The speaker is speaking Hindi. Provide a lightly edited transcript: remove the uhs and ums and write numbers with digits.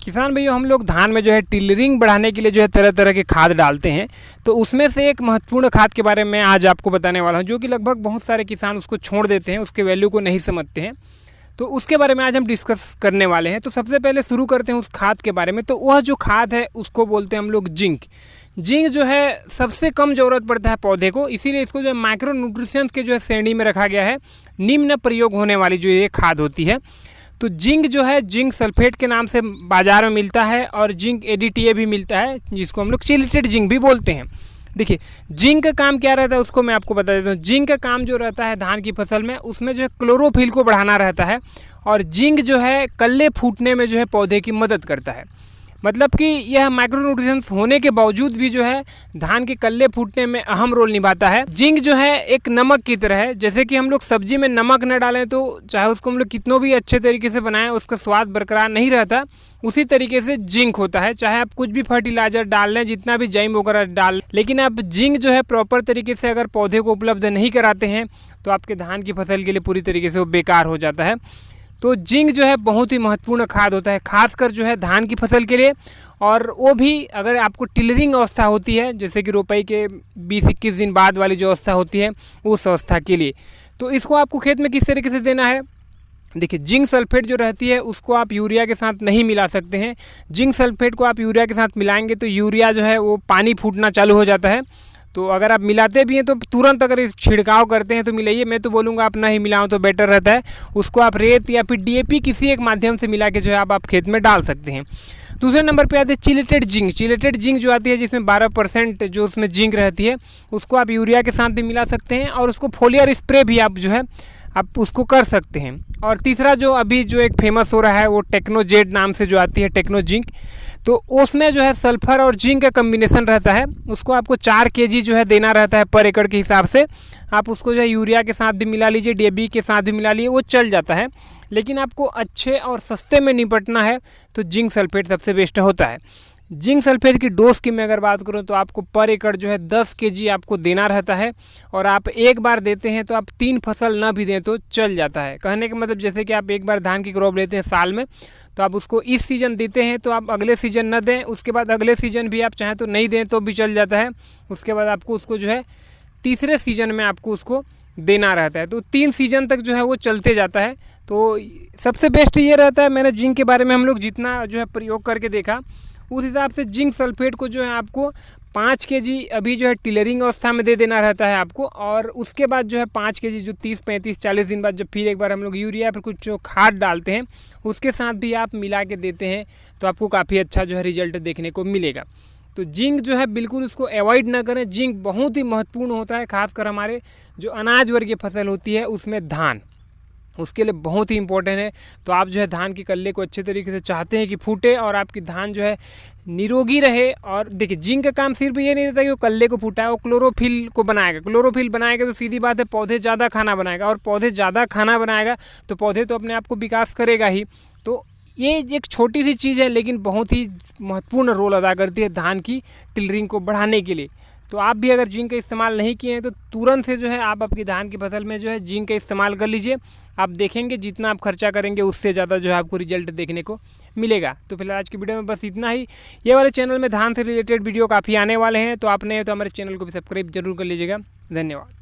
किसान भाइयों, हम लोग धान में जो है टिलरिंग बढ़ाने के लिए जो है तरह तरह के खाद डालते हैं। तो उसमें से एक महत्वपूर्ण खाद के बारे में आज आपको बताने वाला हूं, जो कि लगभग बहुत सारे किसान उसको छोड़ देते हैं, उसके वैल्यू को नहीं समझते हैं। तो उसके बारे में आज हम डिस्कस करने वाले हैं। तो सबसे पहले शुरू करते हैं उस खाद के बारे में। तो वह जो खाद है उसको बोलते हैं हम लोग जिंक। जिंक जो है सबसे कम ज़रूरत पड़ता है पौधे को, इसीलिए इसको जो है माइक्रो न्यूट्रिशंस के जो है श्रेणी में रखा गया है। निम्न प्रयोग होने वाली जो ये खाद होती है। तो जिंक जो है जिंक सल्फेट के नाम से बाज़ार में मिलता है, और जिंक एडीटीए भी मिलता है, जिसको हम लोग चिलेटेड जिंक भी बोलते हैं। देखिए, जिंक का काम क्या रहता है उसको मैं आपको बता देता हूँ। जिंक का काम जो रहता है धान की फसल में, उसमें जो है क्लोरोफिल को बढ़ाना रहता है, और जिंक जो है कल्ले फूटने में जो है पौधे की मदद करता है। मतलब कि यह माइक्रोन्यूट्रिएंट्स होने के बावजूद भी जो है धान के कल्ले फूटने में अहम रोल निभाता है। जिंक जो है एक नमक की तरह है। जैसे कि हम लोग सब्जी में नमक न डालें तो चाहे उसको हम लोग कितनों भी अच्छे तरीके से बनाएं, उसका स्वाद बरकरार नहीं रहता। उसी तरीके से जिंक होता है। चाहे आप कुछ भी फर्टिलाइजर डाल लें, जितना भी जैम वगैरह डाल लें, लेकिन आप जिंक जो है प्रॉपर तरीके से अगर पौधे को उपलब्ध नहीं कराते हैं तो आपके धान की फसल के लिए पूरी तरीके से वो बेकार हो जाता है। तो जिंक जो है बहुत ही महत्वपूर्ण खाद होता है, खासकर जो है धान की फसल के लिए। और वो भी अगर आपको टिलरिंग अवस्था होती है, जैसे कि रोपाई के 20-21 दिन बाद वाली जो अवस्था होती है, उस अवस्था के लिए। तो इसको आपको खेत में किस तरीके से देना है? देखिए, जिंक सल्फेट जो रहती है उसको आप यूरिया के साथ नहीं मिला सकते हैं। जिंक सल्फेट को आप यूरिया के साथ मिलाएंगे तो यूरिया जो है वो पानी फूटना चालू हो जाता है। तो अगर आप मिलाते भी हैं तो तुरंत अगर इस छिड़काव करते हैं तो मिलाइए। मैं तो बोलूँगा आप ना ही मिलाओ तो बेटर रहता है। उसको आप रेत या फिर डीएपी किसी एक माध्यम से मिला के जो है आप खेत में डाल सकते हैं। दूसरे नंबर पे आते हैं चिलेटेड जिंक। चिलेटेड जिंक जो आती है जिसमें 12% जो उसमें जिंक रहती है, उसको आप यूरिया के साथ भी मिला सकते हैं, और उसको फोलियर स्प्रे भी आप जो है आप उसको कर सकते हैं। और तीसरा जो अभी जो एक फेमस हो रहा है वो टेक्नोजेट नाम से जो आती है, टेक्नो जिंक। तो उसमें जो है सल्फर और जिंक का कम्बिनेशन रहता है। उसको आपको 4 kg जो है देना रहता है पर एकड़ के हिसाब से। आप उसको जो है यूरिया के साथ भी मिला लीजिए, डीएपी के साथ भी मिला लीजिए, वो चल जाता है। लेकिन आपको अच्छे और सस्ते में निपटना है तो जिंक सल्फेट सबसे बेस्ट होता है। जिंक सल्फेट की डोज की मैं अगर बात करूं तो आपको पर एकड़ जो है 10 kg आपको देना रहता है। और आप एक बार देते हैं तो आप 3 फसल ना भी दें तो चल जाता है। कहने का मतलब जैसे कि आप एक बार धान की क्रॉप लेते हैं साल में, तो आप उसको इस सीज़न देते हैं तो आप अगले सीज़न न दें, उसके बाद अगले सीज़न भी आप चाहें तो नहीं दें तो भी चल जाता है। उसके बाद आपको उसको जो है तीसरे सीज़न में आपको उसको देना रहता है। तो 3 सीज़न तक जो है वो चलते जाता है। तो सबसे बेस्ट ये रहता है। मैंने जिंक के बारे में हम लोग जितना जो है प्रयोग करके देखा, उस हिसाब से जिंक सल्फेट को जो है आपको 5 kg अभी जो है टिलरिंग अवस्था में दे देना रहता है आपको। और उसके बाद जो है 5 kg जो 30-35-40 दिन बाद जब फिर एक बार हम लोग यूरिया पर कुछ जो खाद डालते हैं उसके साथ भी आप मिला के देते हैं तो आपको काफ़ी अच्छा जो है रिजल्ट देखने को मिलेगा। तो जिंक जो है बिल्कुल उसको अवॉइड ना करें। जिंक बहुत ही महत्वपूर्ण होता है, खासकर हमारे जो अनाज वर्गीय फसल होती है उसमें धान, उसके लिए बहुत ही इंपॉर्टेंट है। तो आप जो है धान की कल्ले को अच्छे तरीके से चाहते हैं कि फूटे और आपकी धान जो है निरोगी रहे। और देखिए, जिंक का काम सिर्फ ये नहीं रहता कि वो कल्ले को फूटा है, वो क्लोरोफिल को बनाएगा। क्लोरोफिल बनाएगा तो सीधी बात है पौधे ज़्यादा खाना बनाएगा, और पौधे ज़्यादा खाना बनाएगा तो पौधे तो अपने आप को विकास करेगा ही। तो ये एक छोटी सी चीज़ है लेकिन बहुत ही महत्वपूर्ण रोल अदा करती है धान की टिलरिंग को बढ़ाने के लिए। तो आप भी अगर जिंक का इस्तेमाल नहीं किए हैं तो तुरंत से जो है आप आपकी धान की फसल में जो है जिंक का इस्तेमाल कर लीजिए। आप देखेंगे जितना आप खर्चा करेंगे उससे ज़्यादा जो है आपको रिजल्ट देखने को मिलेगा। तो फिलहाल आज की वीडियो में बस इतना ही। ये वाले चैनल में धान से रिलेटेड वीडियो काफ़ी आने वाले हैं, तो आपने तो हमारे चैनल को भी सब्सक्राइब जरूर कर लीजिएगा। धन्यवाद।